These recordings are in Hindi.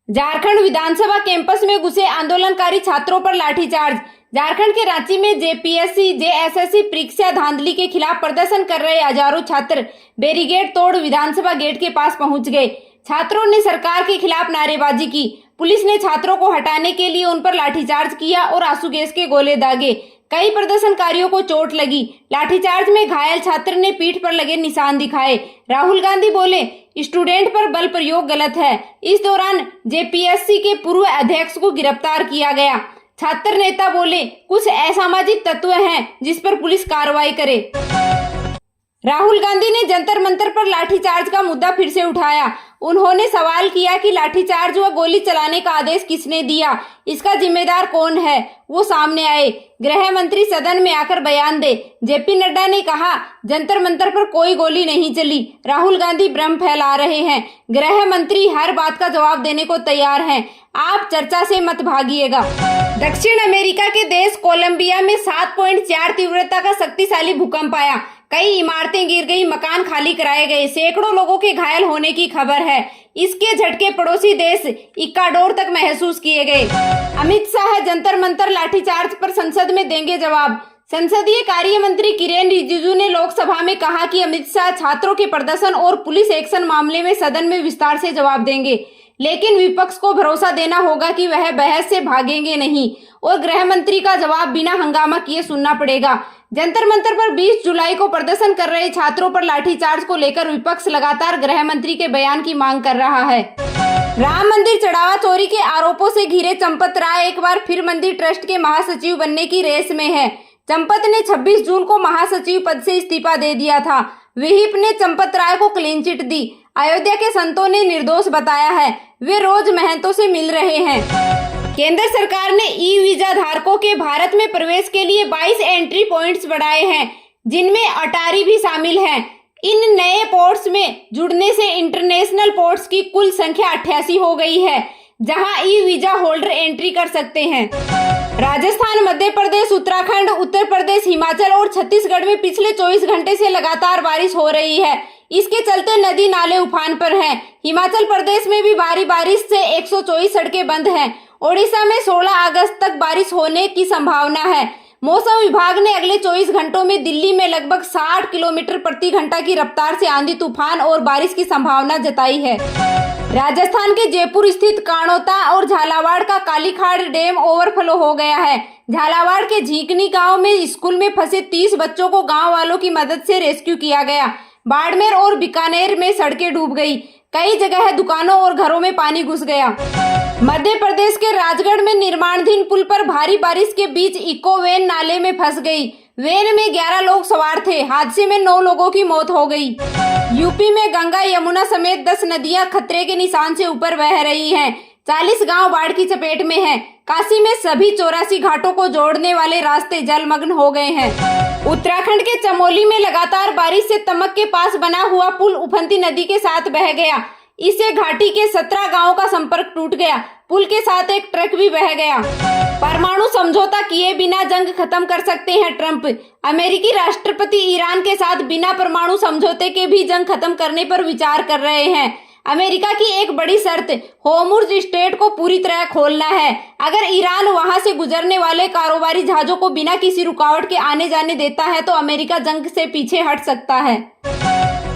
झारखंड विधानसभा कैंपस में घुसे आंदोलनकारी छात्रों पर लाठीचार्ज। झारखंड के रांची में जेपीएससी जेएसएससी परीक्षा धांधली के खिलाफ प्रदर्शन कर रहे हजारों छात्र बैरिकेड तोड़ विधानसभा गेट के पास पहुंच गए। छात्रों ने सरकार के खिलाफ नारेबाजी की। पुलिस ने छात्रों को हटाने के लिए उन पर लाठीचार्ज किया और आंसू गैस के गोले दागे। कई प्रदर्शनकारियों को चोट लगी। लाठीचार्ज में घायल छात्र ने पीठ पर लगे निशान दिखाए। राहुल गांधी बोले, स्टूडेंट पर बल प्रयोग गलत है। इस दौरान जेपीएससी के पूर्व अध्यक्ष को गिरफ्तार किया गया। छात्र नेता बोले, कुछ असामाजिक तत्व हैं जिस पर पुलिस कार्रवाई करे। राहुल गांधी ने जंतर मंतर पर लाठीचार्ज का मुद्दा फिर से उठाया। उन्होंने सवाल किया कि लाठीचार्ज व गोली चलाने का आदेश किसने दिया, इसका जिम्मेदार कौन है, वो सामने आए। गृह मंत्री सदन में आकर बयान दे। जेपी नड्डा ने कहा, जंतर मंतर पर कोई गोली नहीं चली। राहुल गांधी भ्रम फैला रहे हैं। गृह मंत्री हर बात का जवाब देने को तैयार हैं। आप चर्चा से मत भागिएगा। दक्षिण अमेरिका के देश कोलंबिया में 7.4 तीव्रता का शक्तिशाली भूकंप आया। कई इमारतें गिर गई, मकान खाली कराए गए, सैकड़ों लोगों के घायल होने की खबर है। इसके झटके पड़ोसी देश इक्वाडोर तक महसूस किए गए। अमित शाह जंतर मंतर लाठीचार्ज पर संसद में देंगे जवाब। संसदीय कार्य मंत्री किरेन रिजिजू ने लोकसभा में कहा कि अमित शाह छात्रों के प्रदर्शन और पुलिस एक्शन मामले में सदन में विस्तार से जवाब देंगे, लेकिन विपक्ष को भरोसा देना होगा कि वह बहस से भागेंगे नहीं और गृह मंत्री का जवाब बिना हंगामा किए सुनना पड़ेगा। जंतर मंतर पर 20 जुलाई को प्रदर्शन कर रहे छात्रों पर लाठीचार्ज को लेकर विपक्ष लगातार गृह मंत्री के बयान की मांग कर रहा है। राम मंदिर चढ़ावा चोरी के आरोपों से घिरे चंपत राय एक बार फिर मंदिर ट्रस्ट के महासचिव बनने की रेस में है। चंपत ने 26 जून को महासचिव पद से इस्तीफा दे दिया था। विहिप ने चंपत राय को क्लीन चिट दी। अयोध्या के संतों ने निर्दोष बताया है। वे रोज महंतों से मिल रहे हैं। केंद्र सरकार ने ई वीजा धारकों के भारत में प्रवेश के लिए 22 एंट्री पॉइंट्स बढ़ाए हैं, जिनमें अटारी भी शामिल है। इन नए पोर्ट्स में जुड़ने से इंटरनेशनल पोर्ट्स की कुल संख्या 88 हो गई है, जहां ई वीजा होल्डर एंट्री कर सकते हैं। राजस्थान, मध्य प्रदेश, उत्तराखंड, उत्तर प्रदेश, हिमाचल और छत्तीसगढ़ में पिछले 24 घंटे से लगातार बारिश हो रही है। इसके चलते नदी नाले उफान पर हैं। हिमाचल प्रदेश में भी भारी बारिश से 124 सड़कें बंद हैं। ओडिशा में 16 अगस्त तक बारिश होने की संभावना है। मौसम विभाग ने अगले 24 घंटों में दिल्ली में लगभग 60 किलोमीटर प्रति घंटा की रफ्तार से आंधी तूफान और बारिश की संभावना जताई है। राजस्थान के जयपुर स्थित काणोता और झालावाड़ का कालीखाड़ डैम ओवरफ्लो हो गया है। झालावाड़ के झीकनी गांव में स्कूल में फंसे 30 बच्चों को गांव वालों की मदद से रेस्क्यू किया गया। बाड़मेर और बीकानेर में सड़कें डूब गई। कई जगह दुकानों और घरों में पानी घुस गया। मध्य प्रदेश के राजगढ़ में निर्माणाधीन पुल पर भारी बारिश के बीच इको वैन नाले में फंस गई। वैन में 11 लोग सवार थे। हादसे में 9 लोगों की मौत हो गई। यूपी में गंगा, यमुना समेत 10 नदियां खतरे के निशान से ऊपर बह रही हैं। 40 गांव बाढ़ की चपेट में हैं। काशी में सभी 84 घाटों को जोड़ने वाले रास्ते जलमग्न हो गए हैं। उत्तराखंड के चमोली में लगातार बारिश से तमक के पास बना हुआ पुल उफनती नदी के साथ बह गया। इससे घाटी के 17 गांवों का संपर्क टूट गया। पुल के साथ एक ट्रक भी बह गया। परमाणु समझौता किए बिना जंग खत्म कर सकते हैं ट्रंप। अमेरिकी राष्ट्रपति ईरान के साथ बिना परमाणु समझौते के भी जंग खत्म करने पर विचार कर रहे हैं। अमेरिका की एक बड़ी शर्त होर्मुज़ स्ट्रेट को पूरी तरह खोलना है। अगर ईरान वहां से गुजरने वाले कारोबारी जहाजों को बिना किसी रुकावट के आने जाने देता है तो अमेरिका जंग से पीछे हट सकता है।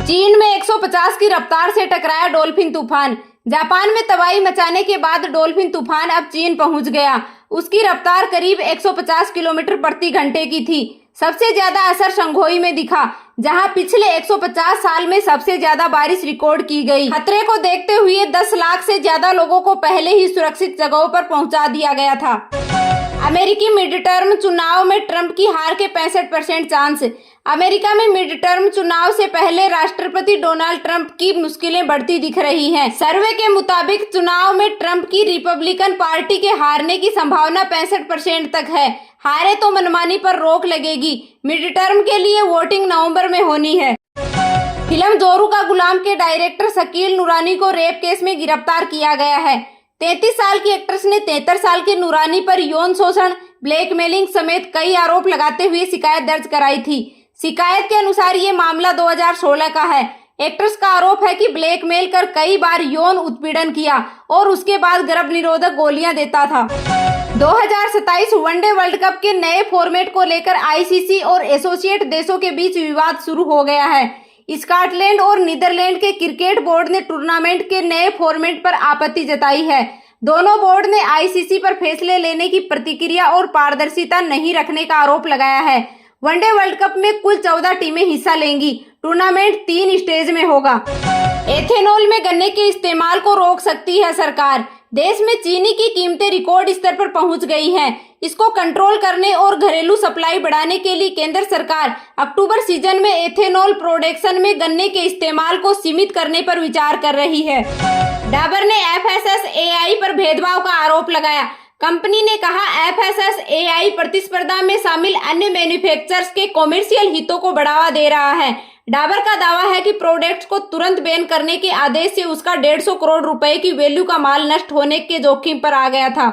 चीन में 150 की रफ्तार से टकराया डॉल्फिन तूफान। जापान में तबाही मचाने के बाद डॉल्फिन तूफान अब चीन पहुंच गया। उसकी रफ्तार करीब 150 किलोमीटर प्रति घंटे की थी। सबसे ज्यादा असर शंघाई में दिखा, जहां पिछले 150 साल में सबसे ज्यादा बारिश रिकॉर्ड की गई। खतरे को देखते हुए 10 लाख से ज्यादा लोगों को पहले ही सुरक्षित जगहों पर पहुंचा दिया गया था। अमेरिकी मिड टर्म चुनाव में ट्रंप की हार के 65% चांस। अमेरिका में मिड टर्म चुनाव से पहले राष्ट्रपति डोनाल्ड ट्रंप की मुश्किलें बढ़ती दिख रही हैं। सर्वे के मुताबिक चुनाव में ट्रंप की रिपब्लिकन पार्टी के हारने की संभावना 65% तक है। हारे तो मनमानी पर रोक लगेगी। मिड टर्म के लिए वोटिंग नवंबर में होनी है। फिल्म जोरू का गुलाम के डायरेक्टर शकील नूरानी को रेप केस में गिरफ्तार किया गया है। 33 साल की एक्ट्रेस ने 73 साल के नूरानी पर यौन शोषण, ब्लैकमेलिंग समेत कई आरोप लगाते हुए शिकायत दर्ज कराई थी। शिकायत के अनुसार ये मामला 2016 का है। एक्ट्रेस का आरोप है कि ब्लैकमेल कर कई बार यौन उत्पीड़न किया और उसके बाद गर्भ निरोधक गोलियां देता था। 2027 वनडे वर्ल्ड कप के नए फॉर्मेट को लेकर आईसीसी और एसोसिएट देशों के बीच विवाद शुरू हो गया है। स्कॉटलैंड और नीदरलैंड के क्रिकेट बोर्ड ने टूर्नामेंट के नए फॉर्मेट पर आपत्ति जताई है। दोनों बोर्ड ने आईसीसी पर फैसले लेने की प्रतिक्रिया और पारदर्शिता नहीं रखने का आरोप लगाया है। वनडे वर्ल्ड कप में कुल 14 टीमें हिस्सा लेंगी। टूर्नामेंट 3 स्टेज में होगा। एथेनॉल में गन्ने के इस्तेमाल को रोक सकती है सरकार। देश में चीनी की कीमतें रिकॉर्ड स्तर पर पहुंच गई हैं। इसको कंट्रोल करने और घरेलू सप्लाई बढ़ाने के लिए केंद्र सरकार अक्टूबर सीजन में एथेनॉल प्रोडक्शन में गन्ने के इस्तेमाल को सीमित करने पर विचार कर रही है। डाबर ने एफएसएसएआई पर भेदभाव का आरोप लगाया। कंपनी ने कहा एफएसएसएआई प्रतिस्पर्धा में शामिल अन्य मैन्युफैक्चरर्स के कॉमर्शियल हितों को बढ़ावा दे रहा है। डाबर का दावा है कि प्रोडक्ट्स को तुरंत बैन करने के आदेश से उसका 150 करोड़ रुपए की वैल्यू का माल नष्ट होने के जोखिम पर आ गया था।